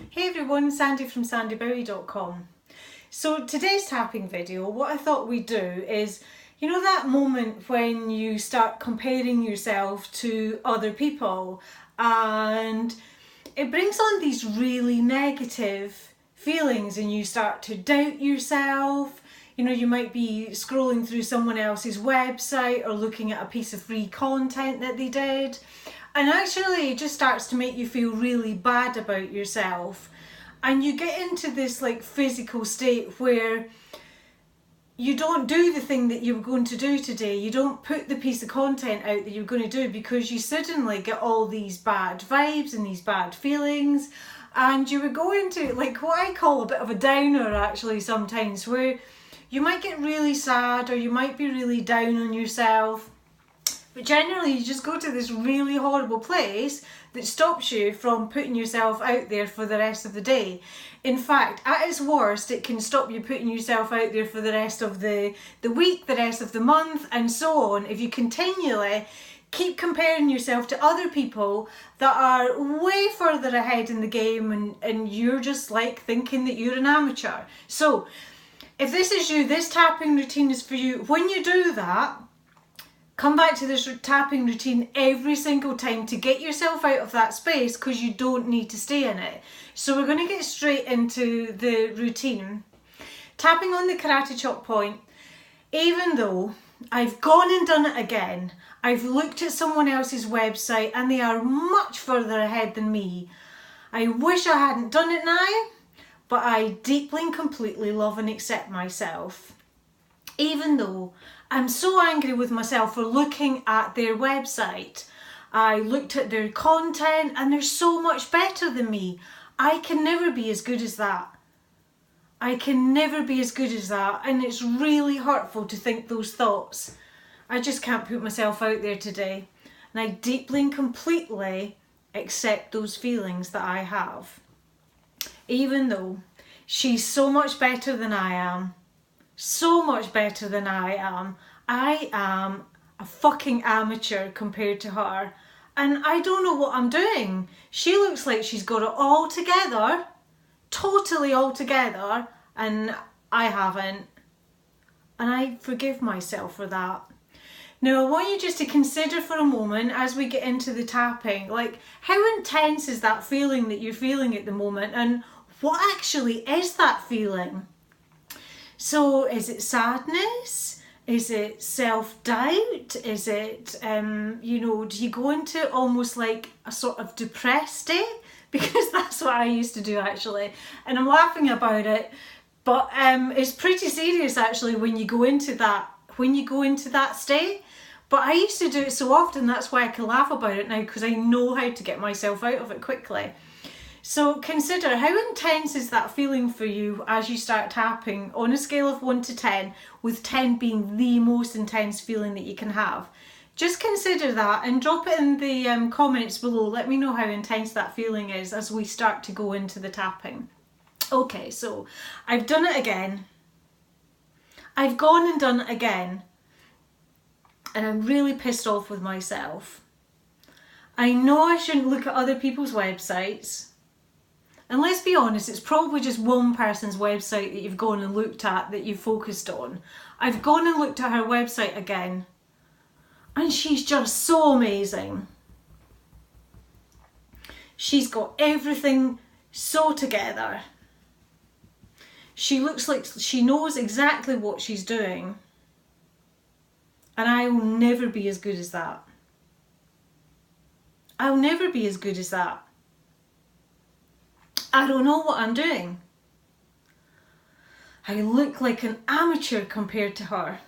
Hey everyone, Sandy from sandybowie.com. So today's tapping video, what I thought we'd do is, you know that moment when you start comparing yourself to other people and it brings on these really negative feelings and you start to doubt yourself. You know, you might be scrolling through someone else's website or looking at a piece of free content that they did. And actually it just starts to make you feel really bad about yourself. And you get into this like physical state where you don't do the thing that you were going to do today. You don't put the piece of content out that you're going to do because you suddenly get all these bad vibes and these bad feelings. And you would go into like what I call a bit of a downer actually sometimes, where you might get really sad or you might be really down on yourself. But generally you just go to this really horrible place that stops you from putting yourself out there for the rest of the day. In fact, at its worst, it can stop you putting yourself out there for the rest of the week, the rest of the month, and so on. If you continually keep comparing yourself to other people that are way further ahead in the game and you're just like thinking that you're an amateur. So if this is you, this tapping routine is for you. When you do that, come back to this tapping routine every single time to get yourself out of that space, because you don't need to stay in it. So we're going to get straight into the routine. Tapping on the karate chop point. Even though I've gone and done it again, I've looked at someone else's website and they are much further ahead than me. I wish I hadn't done it now, but I deeply and completely love and accept myself. Even though I'm so angry with myself for looking at their website. I looked at their content and they're so much better than me. I can never be as good as that. I can never be as good as that, and it's really hurtful to think those thoughts. I just can't put myself out there today, and I deeply and completely accept those feelings that I have. Even though she's so much better than I am, so much better than I am a fucking amateur compared to her, and I don't know what I'm doing. She looks like she's got it all together, totally all together, and I haven't, and I forgive myself for that. Now I want you just to consider for a moment as we get into the tapping, like how intense is that feeling that you're feeling at the moment, and what actually is that feeling? So is it sadness? Is it self-doubt? Is it, do you go into almost like a sort of depressed state? Because that's what I used to do actually. And I'm laughing about it, but it's pretty serious actually when you go into that state. But I used to do it so often, that's why I can laugh about it now, because I know how to get myself out of it quickly. So consider how intense is that feeling for you as you start tapping on a scale of 1 to 10, with 10 being the most intense feeling that you can have. Just consider that and drop it in the comments below. Let me know how intense that feeling is as we start to go into the tapping. Okay, so I've done it again. I've gone and done it again. And I'm really pissed off with myself. I know I shouldn't look at other people's websites. And let's be honest, it's probably just one person's website that you've gone and looked at, that you've focused on. I've gone and looked at her website again, and she's just so amazing. She's got everything so together. She looks like she knows exactly what she's doing. And I will never be as good as that. I'll never be as good as that. I don't know what I'm doing. I look like an amateur compared to her.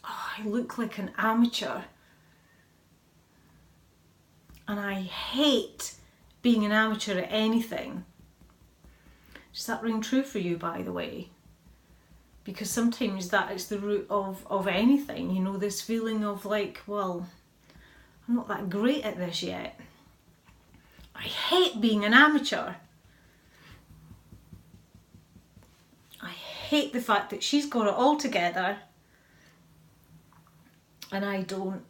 Oh, I look like an amateur. And I hate being an amateur at anything. Does that ring true for you, by the way? Because sometimes that is the root of anything, you know, this feeling of like, well, I'm not that great at this yet. I hate being an amateur. I hate the fact that she's got it all together and I don't.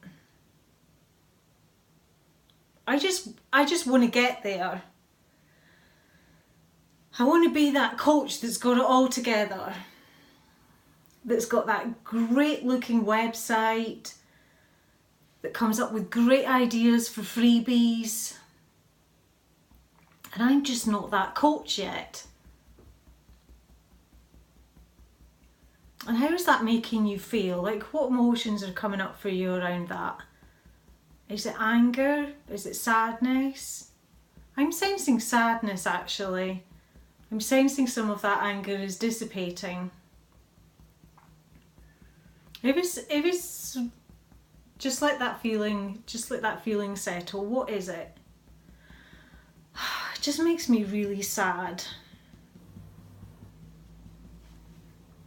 I just want to get there. I want to be that coach that's got it all together, that's got that great looking website, that comes up with great ideas for freebies. And I'm just not that coach yet. And how is that making you feel? Like, what emotions are coming up for you around that? Is it anger? Is it sadness? I'm sensing sadness actually. I'm sensing some of that anger is dissipating. If it's just let that feeling settle. What is it? It just makes me really sad.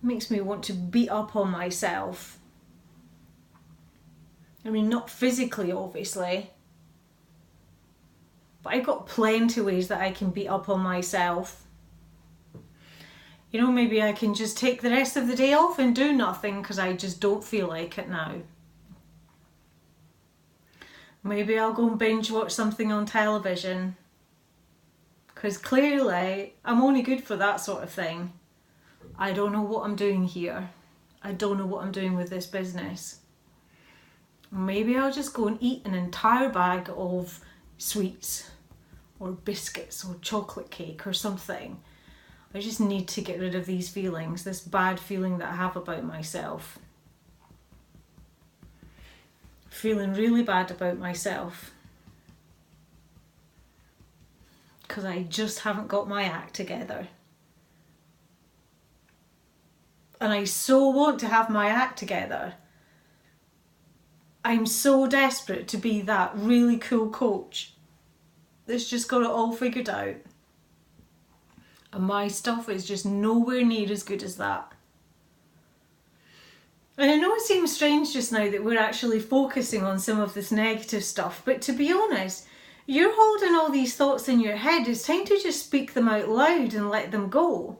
Makes me want to beat up on myself. I mean, not physically, obviously, but I've got plenty of ways that I can beat up on myself. You know, maybe I can just take the rest of the day off and do nothing because I just don't feel like it now. Maybe I'll go and binge watch something on television because clearly I'm only good for that sort of thing. I don't know what I'm doing here. I don't know what I'm doing with this business. Maybe I'll just go and eat an entire bag of sweets or biscuits or chocolate cake or something. I just need to get rid of these feelings, this bad feeling that I have about myself. Feeling really bad about myself because I just haven't got my act together. And I so want to have my act together. I'm so desperate to be that really cool coach that's just got it all figured out. And my stuff is just nowhere near as good as that. And I know it seems strange just now that we're actually focusing on some of this negative stuff, but to be honest, you're holding all these thoughts in your head. It's time to just speak them out loud and let them go.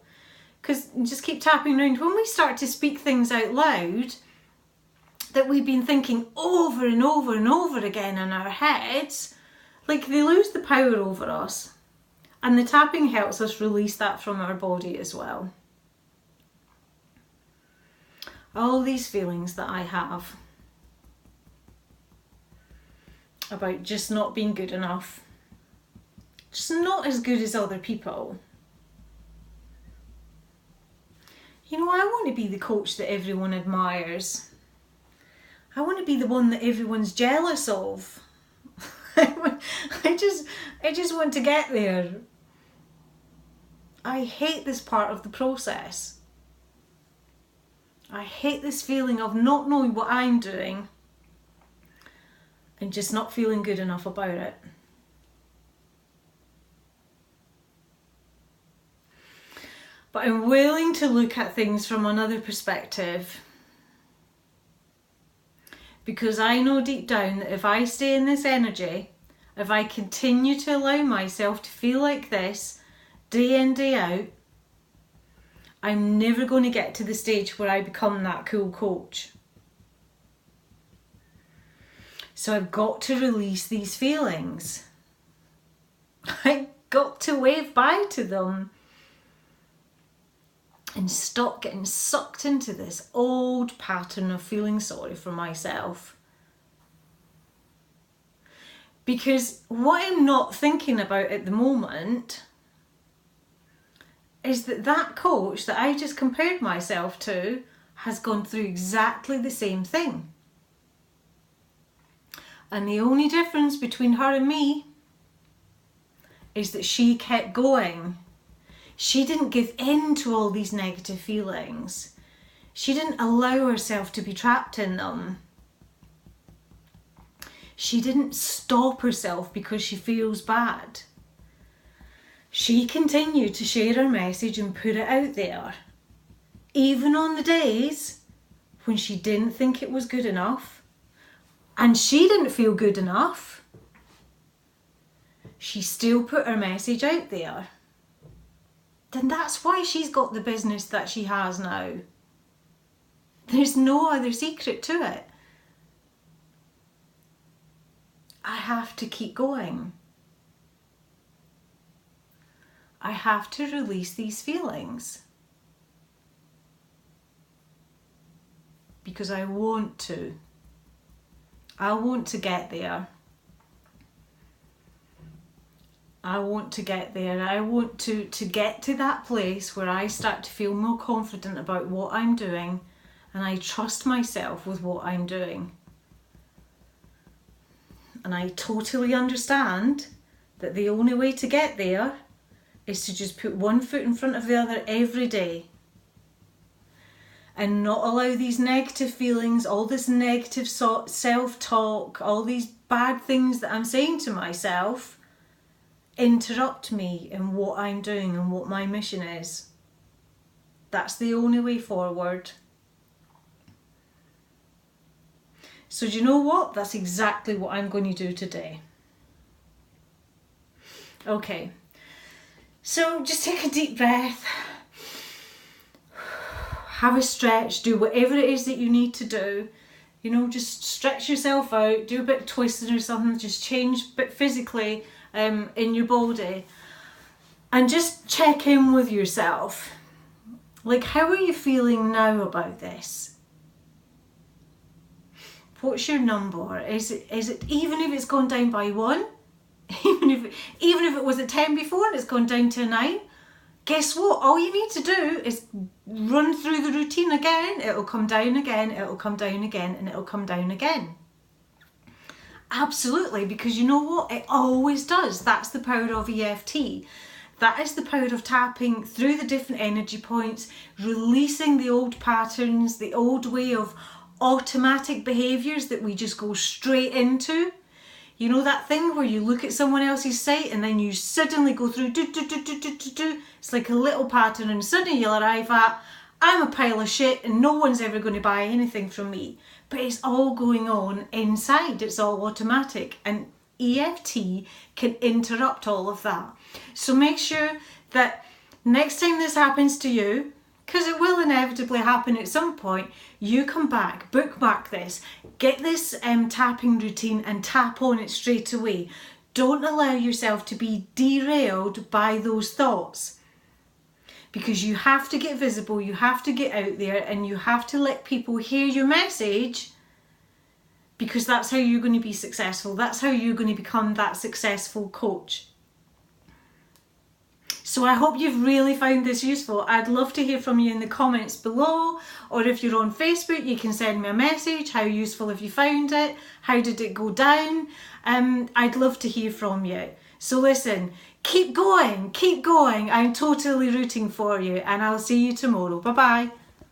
Because just keep tapping around. When we start to speak things out loud that we've been thinking over and over and over again in our heads, like they lose the power over us. And the tapping helps us release that from our body as well. All these feelings that I have about just not being good enough, just not as good as other people. You know, I want to be the coach that everyone admires. I want to be the one that everyone's jealous of. I just want to get there. I hate this part of the process. I hate this feeling of not knowing what I'm doing and just not feeling good enough about it. But I'm willing to look at things from another perspective, because I know deep down that if I stay in this energy, if I continue to allow myself to feel like this day in, day out, I'm never going to get to the stage where I become that cool coach. So I've got to release these feelings. I got to wave bye to them and stop getting sucked into this old pattern of feeling sorry for myself. Because what I'm not thinking about at the moment is that coach that I just compared myself to has gone through exactly the same thing. And the only difference between her and me is that she kept going. She didn't give in to all these negative feelings. She didn't allow herself to be trapped in them. She didn't stop herself because she feels bad. She continued to share her message and put it out there, even on the days when she didn't think it was good enough and she didn't feel good enough. She still put her message out there. Then that's why she's got the business that she has now. There's no other secret to it. I have to keep going. I have to release these feelings. Because I want to. I want to get there. I want to get there. I want to get to that place where I start to feel more confident about what I'm doing and I trust myself with what I'm doing. And I totally understand that the only way to get there is to just put one foot in front of the other every day and not allow these negative feelings, all this negative self-talk, all these bad things that I'm saying to myself interrupt me in what I'm doing and what my mission is. That's the only way forward. So do you know what? That's exactly what I'm going to do today. Okay, so just take a deep breath, have a stretch, do whatever it is that you need to do. You know, just stretch yourself out, do a bit of twisting or something, just change a bit physically in your body, and just check in with yourself. Like, how are you feeling now about this? What's your number? Is it even if it's gone down by 1, even if it was a 10 before and it's gone down to a 9, guess what? All you need to do is run through the routine again. It'll come down again, it'll come down again, and it'll come down again. Absolutely, because you know what? It always does. That's the power of EFT. That is the power of tapping through the different energy points, releasing the old patterns, the old way of automatic behaviours that we just go straight into. You know that thing where you look at someone else's site and then you suddenly go through do. It's like a little pattern, and suddenly you'll arrive at, I'm a pile of shit and no one's ever going to buy anything from me. But it's all going on inside. It's all automatic, and EFT can interrupt all of that. So make sure that next time this happens to you, because it will inevitably happen at some point, you come back, bookmark this, get this tapping routine and tap on it straight away. Don't allow yourself to be derailed by those thoughts, because you have to get visible, you have to get out there, and you have to let people hear your message, because that's how you're going to be successful. That's how you're going to become that successful coach. So I hope you've really found this useful. I'd love to hear from you in the comments below, or if you're on Facebook, you can send me a message. How useful have you found it? How did it go down? I'd love to hear from you. So listen, keep going, keep going. I'm totally rooting for you, and I'll see you tomorrow. Bye-bye.